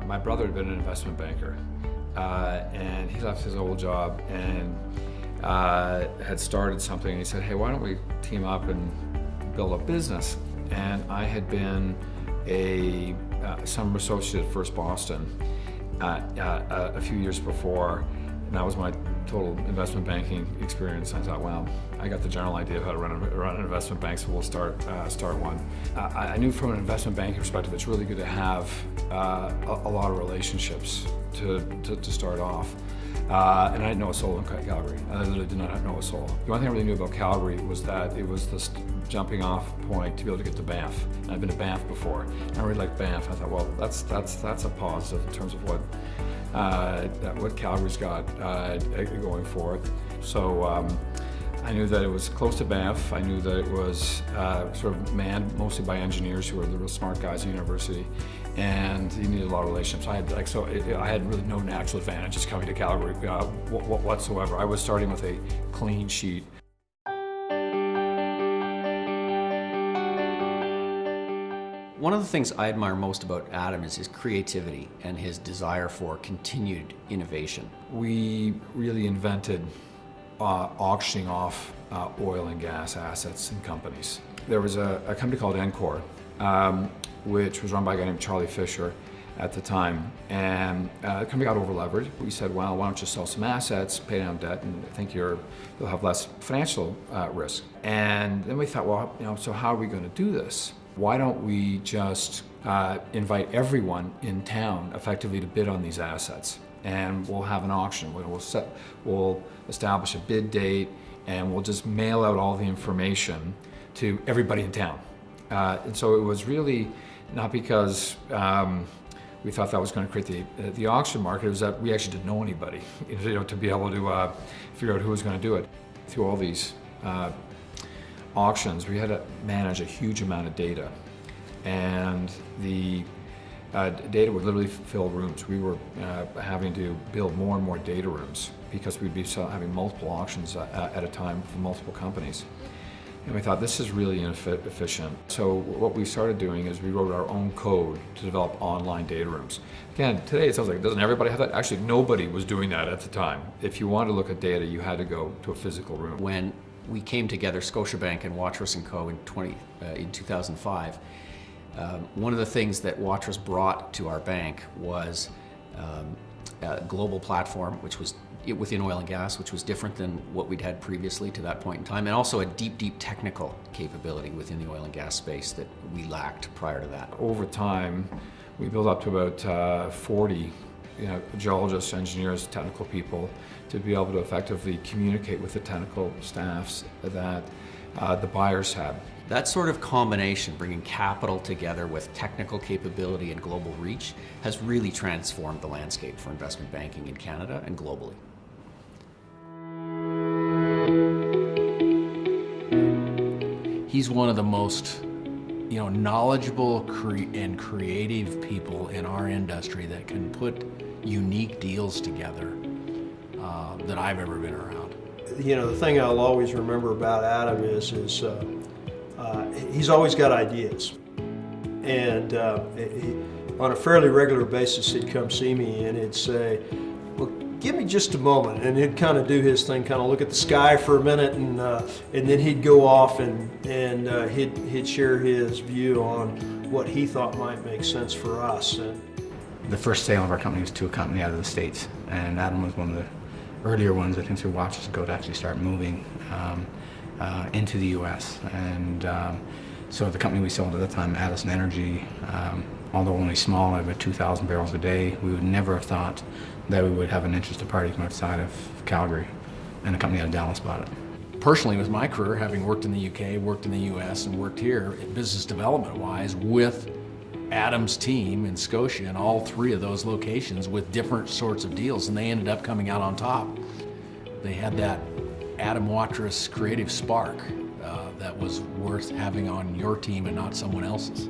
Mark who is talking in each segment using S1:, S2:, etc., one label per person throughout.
S1: My brother had been an investment banker, and he left his old job and had started something. And he said, "Hey, why don't we team up and build a business?" And I had been a summer associate at First Boston a few years before, and that was my total investment banking experience. I thought, well, I got the general idea of how to run an investment bank, so we'll start one. I knew from an investment banking perspective, it's really good to have a lot of relationships to start off. And I didn't know a soul in Calgary. I literally did not know a soul. The one thing I really knew about Calgary was that it was this jumping off point to be able to get to Banff. And I've been to Banff before, and I really liked Banff. I thought, well, that's a positive in terms of what Calgary's got going for it. So I knew that it was close to Banff. I knew that it was sort of manned mostly by engineers who were the real smart guys at the university, and you needed a lot of relationships. I had really no natural advantages coming to Calgary whatsoever. I was starting with a clean sheet.
S2: One of the things I admire most about Adam is his creativity and his desire for continued innovation.
S1: We really invented auctioning off oil and gas assets and companies. There was a company called Encore, which was run by a guy named Charlie Fisher at the time, and the company got over-levered. We said, well, why don't you sell some assets, pay down debt, and I think you'll have less financial risk. And then we thought, well, so how are we going to do this? Why don't we just invite everyone in town effectively to bid on these assets, and we'll have an auction. We'll establish a bid date, and we'll just mail out all the information to everybody in town. And so it was really not because we thought that was going to create the auction market. It was that we actually didn't know anybody, to be able to figure out who was going to do it. Through all these auctions, we had to manage a huge amount of data, and the data would literally fill rooms. We were having to build more and more data rooms because we'd be having multiple auctions at a time for multiple companies. And we thought, this is really inefficient. So what we started doing is we wrote our own code to develop online data rooms. Again, today it sounds like, doesn't everybody have that? Actually, nobody was doing that at the time. If you wanted to look at data, you had to go to a physical room.
S2: When we came together, Scotiabank and Waterous & Co. in 2005, one of the things that Waterous brought to our bank was a global platform, which was within oil and gas, which was different than what we'd had previously to that point in time, and also a deep technical capability within the oil and gas space that we lacked prior to that.
S1: Over time, we built up to about 40 geologists, engineers, technical people to be able to effectively communicate with the technical staffs that the buyers had.
S2: That sort of combination, bringing capital together with technical capability and global reach, has really transformed the landscape for investment banking in Canada and globally.
S3: He's one of the most knowledgeable and creative people in our industry that can put unique deals together that I've ever been around.
S4: The thing I'll always remember about Adam is he's always got ideas. And on a fairly regular basis, he'd come see me and he'd say, well, give me just a moment. And he'd kind of do his thing, kind of look at the sky for a minute, and then he'd go off and he'd share his view on what he thought might make sense for us.
S5: The first sale of our company was to a company out of the States, and Adam was one of the earlier ones, I think, through Waterous & Co. to actually start moving into the U.S. And so the company we sold at the time, Addison Energy, although only small, at about 2,000 barrels a day, we would never have thought that we would have an interested party from outside of Calgary, and a company out of Dallas bought it.
S3: Personally, with my career, having worked in the UK, worked in the US, and worked here, business development-wise, with Adam's team in Scotia in all three of those locations with different sorts of deals, and they ended up coming out on top. They had that Adam Waterous creative spark that was worth having on your team and not someone else's.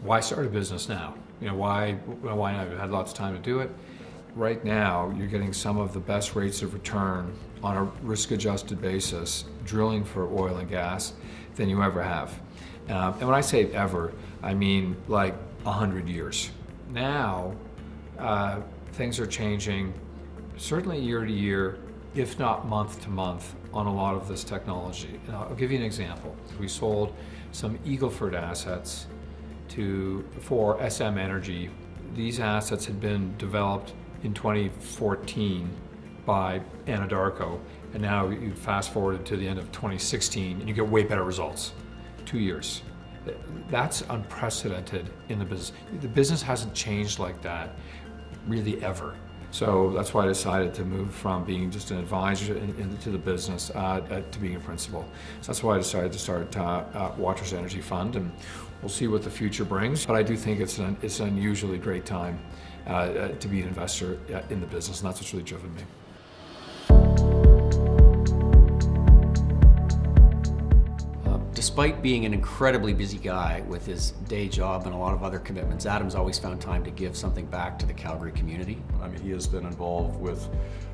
S1: Why start a business now? Why now? I had lots of time to do it. right now you're getting some of the best rates of return on a risk-adjusted basis, drilling for oil and gas, than you ever have. And when I say ever, I mean like 100 years. Now, things are changing, certainly year to year, if not month to month, on a lot of this technology. And I'll give you an example. We sold some Eagleford assets for SM Energy. These assets had been developed in 2014 by Anadarko, and now you fast forward to the end of 2016 and you get way better results. 2 years. That's unprecedented in the business. The business hasn't changed like that really ever. So that's why I decided to move from being just an advisor into the business to being a principal. So that's why I decided to start Waterous Energy Fund, and we'll see what the future brings. But I do think it's an unusually great time to be an investor in the business, and that's what's really driven me.
S2: Despite being an incredibly busy guy with his day job and a lot of other commitments, Adam's always found time to give something back to the Calgary community.
S6: I mean, he has been involved with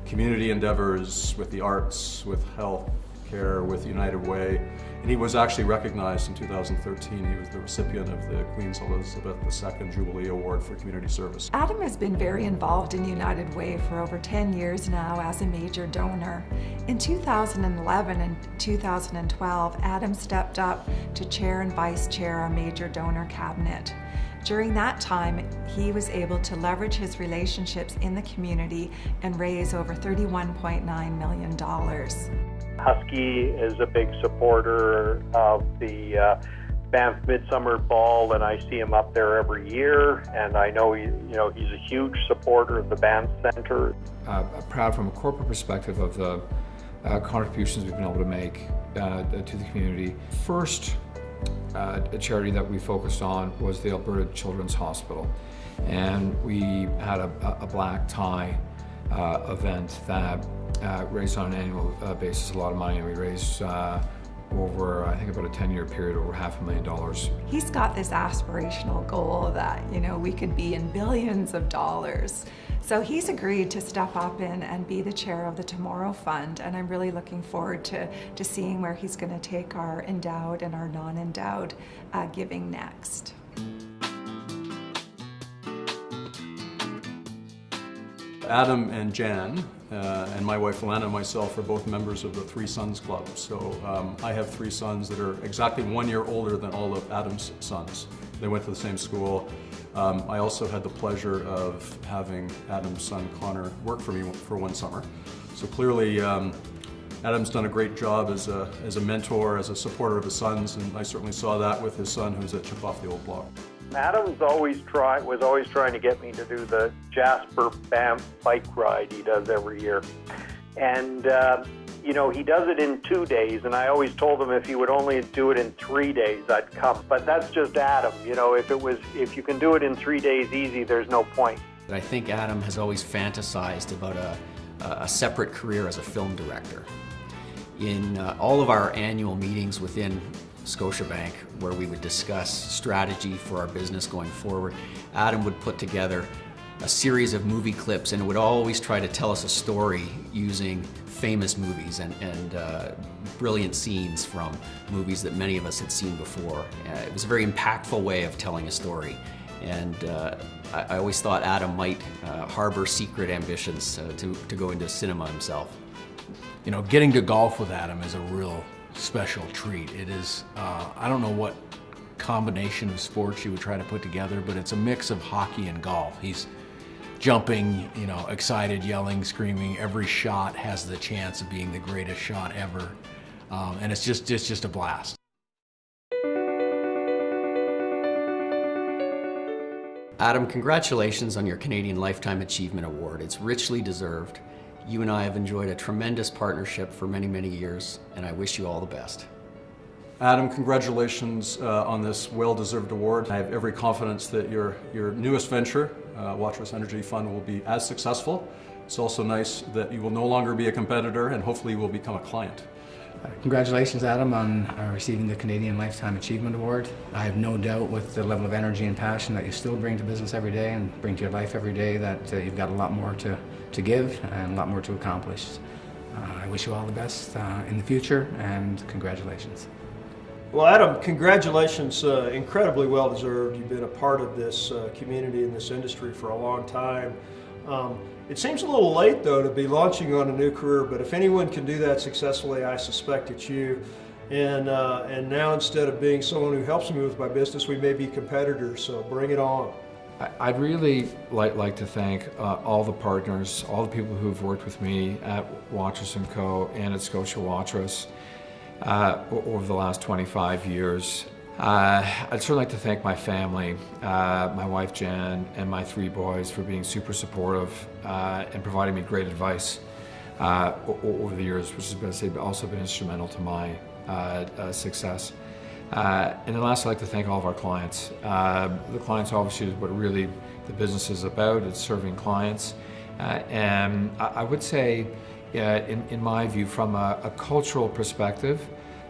S6: community endeavors, with the arts, with health care, with United Way, and he was actually recognized in 2013. He was the recipient of the Queen Elizabeth II Jubilee Award for Community Service.
S7: Adam has been very involved in United Way for over 10 years now as a major donor. In 2011 and 2012, Adam stepped up to chair and vice chair our major donor cabinet. During that time, he was able to leverage his relationships in the community and raise over $31.9 million.
S8: Husky is a big supporter of the Banff Midsummer Ball, and I see him up there every year. And I know he's a huge supporter of the Banff Centre.
S1: Proud from a corporate perspective of the contributions we've been able to make to the community. First a charity that we focused on was the Alberta Children's Hospital, and we had a black tie event that raised on an annual basis a lot of money, and we raised over, I think, about a 10-year period, over $500,000.
S7: He's got this aspirational goal that, we could be in billions of dollars. So he's agreed to step up and be the chair of the Tomorrow Fund, and I'm really looking forward to seeing where he's going to take our endowed and our non-endowed giving next.
S6: Adam and Jan, and my wife Alana and myself are both members of the Three Sons Club. So I have three sons that are exactly 1 year older than all of Adam's sons. They went to the same school. I also had the pleasure of having Adam's son Connor work for me for one summer. So clearly Adam's done a great job as a mentor, as a supporter of his sons, and I certainly saw that with his son, who's a chip off the old block.
S8: Adam's was always trying to get me to do the Jasper Banff bike ride he does every year. And he does it in 2 days, and I always told him if he would only do it in 3 days, I'd come. But that's just Adam. If you can do it in 3 days easy, there's no point.
S2: I think Adam has always fantasized about a separate career as a film director. In all of our annual meetings within Scotiabank, where we would discuss strategy for our business going forward, Adam would put together a series of movie clips and would always try to tell us a story using famous movies and brilliant scenes from movies that many of us had seen before. It was a very impactful way of telling a story, and I always thought Adam might harbor secret ambitions to go into cinema himself.
S3: Getting to golf with Adam is a real special treat. It is, I don't know what combination of sports you would try to put together, but it's a mix of hockey and golf. He's jumping, excited, yelling, screaming. Every shot has the chance of being the greatest shot ever. And it's just a blast.
S2: Adam, congratulations on your Canadian Lifetime Achievement Award. It's richly deserved. You and I have enjoyed a tremendous partnership for many, many years, and I wish you all the best.
S6: Adam, congratulations on this well-deserved award. I have every confidence that your newest venture, Waterous Energy Fund, will be as successful. It's also nice that you will no longer be a competitor, and hopefully you will become a client.
S5: Congratulations, Adam, on receiving the Canadian Lifetime Achievement Award. I have no doubt with the level of energy and passion that you still bring to business every day and bring to your life every day that you've got a lot more to give and a lot more to accomplish. I wish you all the best in the future, and congratulations.
S4: Well, Adam, congratulations, incredibly well deserved. You've been a part of this community and this industry for a long time. It seems a little late, though, to be launching on a new career, but if anyone can do that successfully, I suspect it's you. And now, instead of being someone who helps me with my business, we may be competitors, so bring it on.
S1: I'd really like to thank all the partners, all the people who've worked with me at Waterous & Co. and at Scotia Waterous over the last 25 years. I'd certainly like to thank my family, my wife Jan, and my 3 boys for being super supportive and providing me great advice over the years, which has also been instrumental to my success. And then lastly, I'd like to thank all of our clients. The clients obviously is what really the business is about. It's serving clients. And I would say, in my view, from a cultural perspective,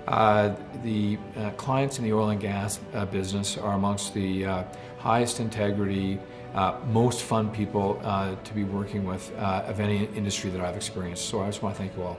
S1: the clients in the oil and gas business are amongst the highest integrity, most fun people to be working with of any industry that I've experienced. So I just want to thank you all.